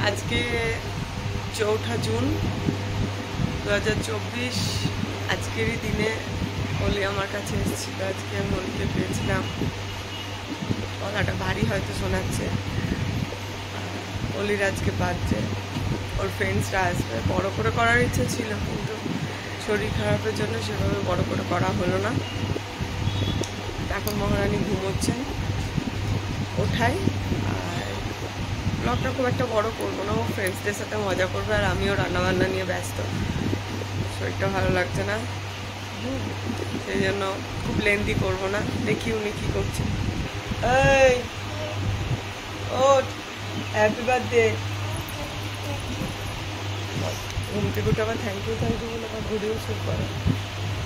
আজকে 4 জুন 2024। আজকেরই দিনে অলি আমার কাছে এসেছিল। আজকে আমি অলিকে পেয়েছিলাম। গলাটা ভারী হয়তো শোনাচ্ছে। অলির আজকে বার্থডে, ওর ফ্রেন্ডসরা আসবে। বড় করে করার ইচ্ছে ছিল, কিন্তু শরীর খারাপের জন্য সেভাবে বড় করে করা হলো না। এখন মহারানী ঘুমোচ্ছেন, ওঠাই। আর ব্লগটা খুব একটা বড় করবো না, ও ফ্রেন্ডসদের সাথে মজা করবে আর আমিও রান্নাবান্না নিয়ে ব্যস্ত। শরীরটা ভালো লাগছে না, সেই জন্য খুব লেন্দি করবো না। দেখি উনি কী করছে। এই ওঠ, হ্যাপি বার্থডে। ঘুম থেকে উঠে আবার থ্যাংক ইউ বলে আবার ঘুরেও শুরু করে।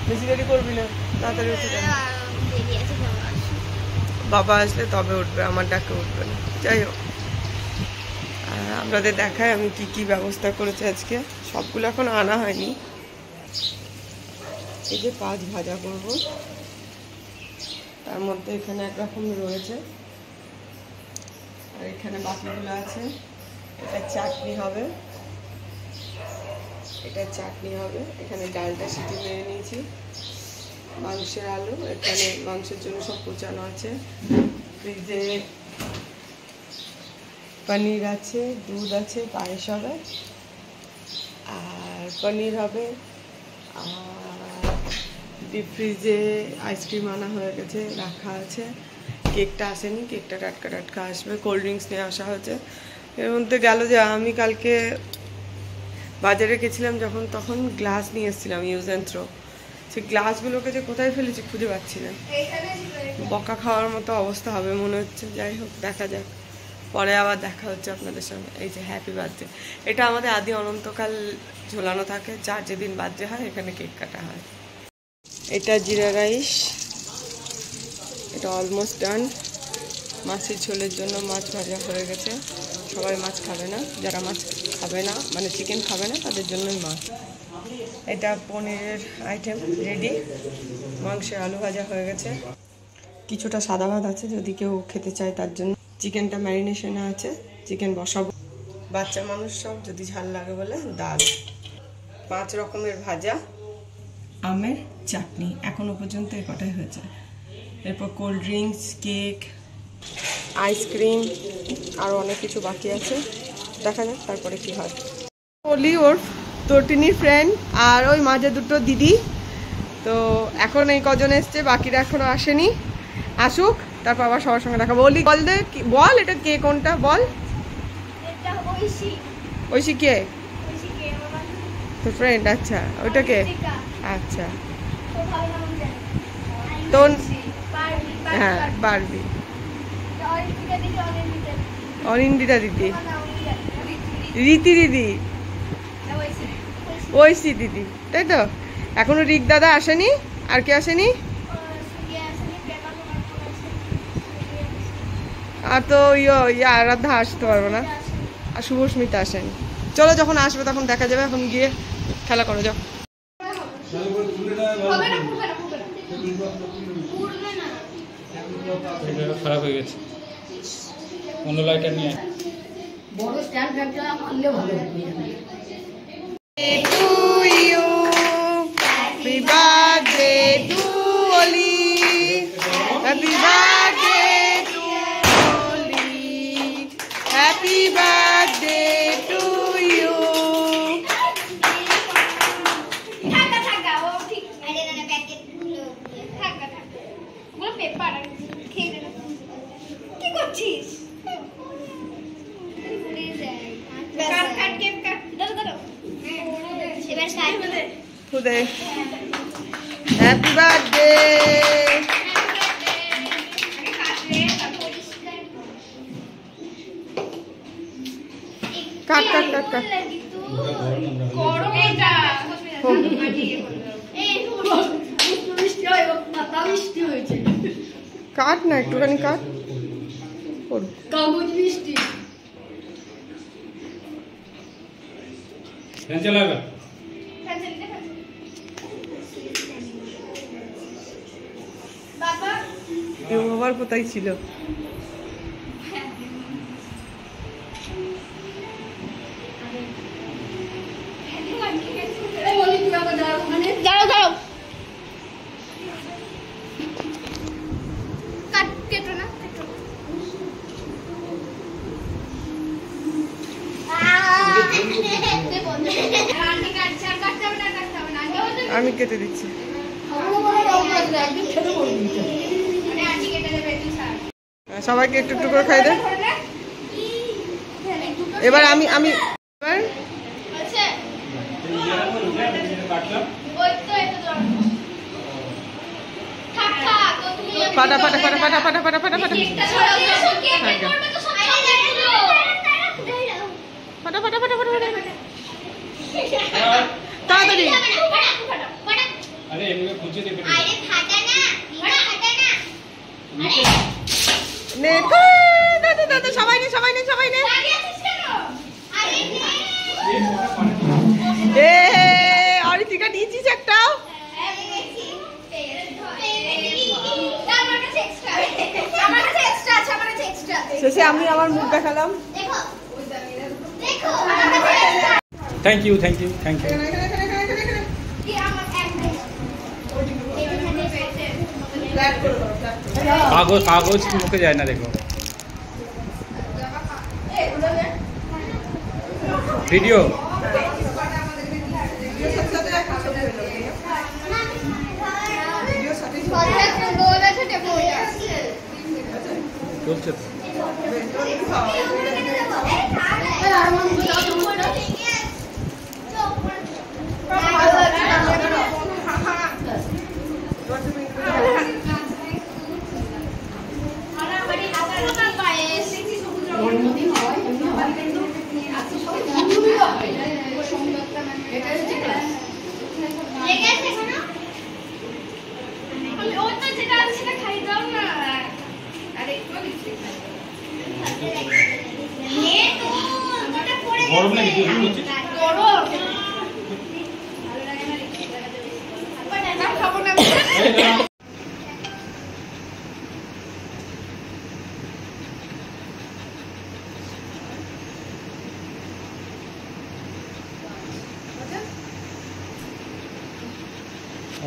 বেশি দেরি করবি না, তাড়াতাড়ি উঠে যাবে। বাবা আসলে তবে উঠবে, আমার ডাকে উঠবে না। যাই হোক, আপনাদের দেখায় আমি কি কি ব্যবস্থা করেছি আজকে। সবগুলো এখন আনা হয়নি। এই যে 5 ভাজা করব, তার মধ্যে এখানে একরকম রয়েছে আর এখানে বাকিগুলো আছে। এটা চাটনি হবে, এখানে ডালটা সিটি মেরে নিয়েছি। মাংসের আলু, এখানে মাংসের জন্য সব কুচানো আছে। ফ্রিজে পনির আছে, দুধ আছে, পায়েস হবে আর পনির হবে। আর ডিপ ফ্রিজে আইসক্রিম আনা হয়ে গেছে, রাখা আছে। কেকটা আসেনি, কেকটা টাটকা আসবে। কোল্ড ড্রিঙ্কস নিয়ে আসা হয়েছে। এর মধ্যে গেল যে আমি কালকে বাজারে গেছিলাম যখন, তখন গ্লাস নিয়ে এসেছিলাম ইউজ অ্যান্ড থ্রো। সেই গ্লাসগুলোকে যে কোথায় ফেলেছি খুঁজে পাচ্ছি না। বকা খাওয়ার মতো অবস্থা হবে মনে হচ্ছে। যাই হোক, দেখা যাক, পরে আবার দেখা হচ্ছে আপনাদের সঙ্গে। এই যে হ্যাপি বার্থডে, এটা আমাদের আদি অনন্তকাল ঝোলানো থাকে। যার যেদিন বার্থডে হয় এখানে কেক কাটা হয়। এটা জিরা রাইস, এটা অলমোস্ট ডান। মাছের ঝোলের জন্য মাছ ভাজা হয়ে গেছে। সবাই মাছ খাবে না, যারা মাছ খাবে না মানে চিকেন খাবে না তাদের জন্যই মাছ। এটা পনিরের আইটেম রেডি। মাংসের আলু ভাজা হয়ে গেছে। কিছুটা সাদা ভাত আছে যদি কেউ খেতে চায় তার জন্য। চিকেনটা ম্যারিনেশনে আছে, চিকেন বসাবো। বাচ্চা মানুষ সব যদি ঝাল লাগে বলে ডাল। 5 রকমের ভাজা, আমের চাটনি। এখনো পর্যন্ত এ কটাই হয়েছে। এরপর কোল্ড ড্রিঙ্কস, কেক, আইসক্রিম, আরও অনেক কিছু বাকি আছে। দেখা যাক তারপরে কি হয়। অলি ওর তটিনী ফ্রেন্ড আর ওই মাঝে দুটো দিদি। তো এখন এই কজন এসছে, বাকিরা এখনো আসেনি। আসুক, তারপর আবার সবার সঙ্গে দেখাবো। অলি বল দে, বল এটা কে, কোনটা বল। ঐশী কে? তো ফ্রেন্ড। আচ্ছা, ওইটা কে? আচ্ছা, তো হ্যাঁ বারবি। অনিন্দিতা দিদি, রীতি দিদি, ঐশী দিদি, তাই তো। এখনো রিক দাদা আসেনি। আর কে আসেনি? আর তো আরাধ্যা আসতে পারবো না। আর শুভস্মিতা আসেনি। চলো, যখন আসবে তখন দেখা যাবে। এখন গিয়ে খেলা করো, যাও। খারাপ হয়ে গেছে, অন্য লাইটার নিয়ে বড় স্ট্যান্ড ফ্যানটা আনলে ভালো হতো। To you, happy birthday to Oli, happy birthday to Oli, happy birthday to you. কি করছিস? Happy birthday. কাট কাট কাট কাট। কাট না, একটুখানি কাট। কাগজ বৃষ্টি চালাবে। আবার কোথায় ছিল? আমি কেটে দিচ্ছি। সবাইকে একটু একটু করে খাই দে। এবার আমি ফাটা ফাটা ফাটা ফাটা ফাটা ফাটা ফাটা ফাটা ফাটা ফাটা ফাটা ফাটা তাড়াতাড়ি। সবাই নে সবাই নে সবাই নে। অরিত্রিকা নিয়েছিস একটা? শেষে আমি আমার মুখ দেখালাম। Thank you thank you thank you. কাগজ কাগজ মুখে যায় না, দেখো ভিডিও চলছে তো। গরম নাকি?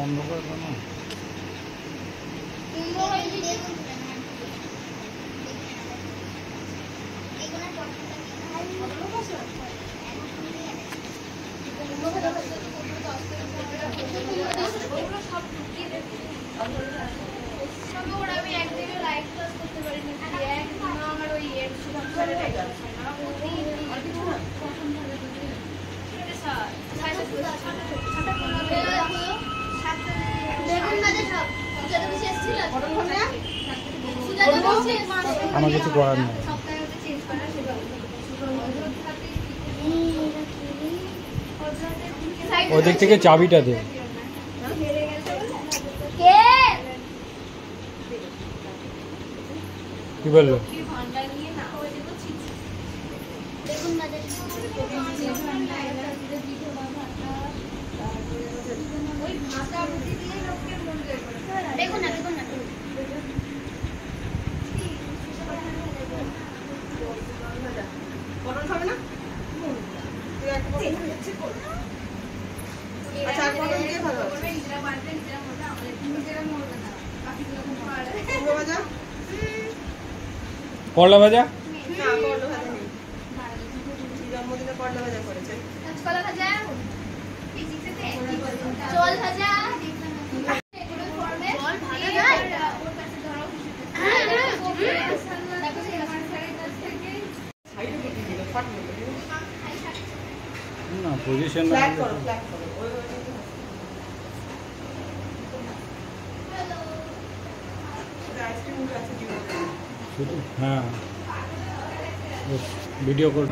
অন্ধকার না আমার কিছু করার নেই। ওদিক থেকে চাবিটা দে। কি বললো? দেখুন না দেখুন না পটল খাবে না? আচ্ছা আর পটল দিয়ে ভালো আছে। করলা ভাজা? না করলা ভাজা নেই। জন্মদিনে করলা ভাজা করেছে। কাঁচকলা ভাজা, জল ভাজা, না পজিশন ফ্ল্যাট করো ফ্ল্যাট করো। আইসক্রিম আছে। হ্যাঁ ভিডিও কর।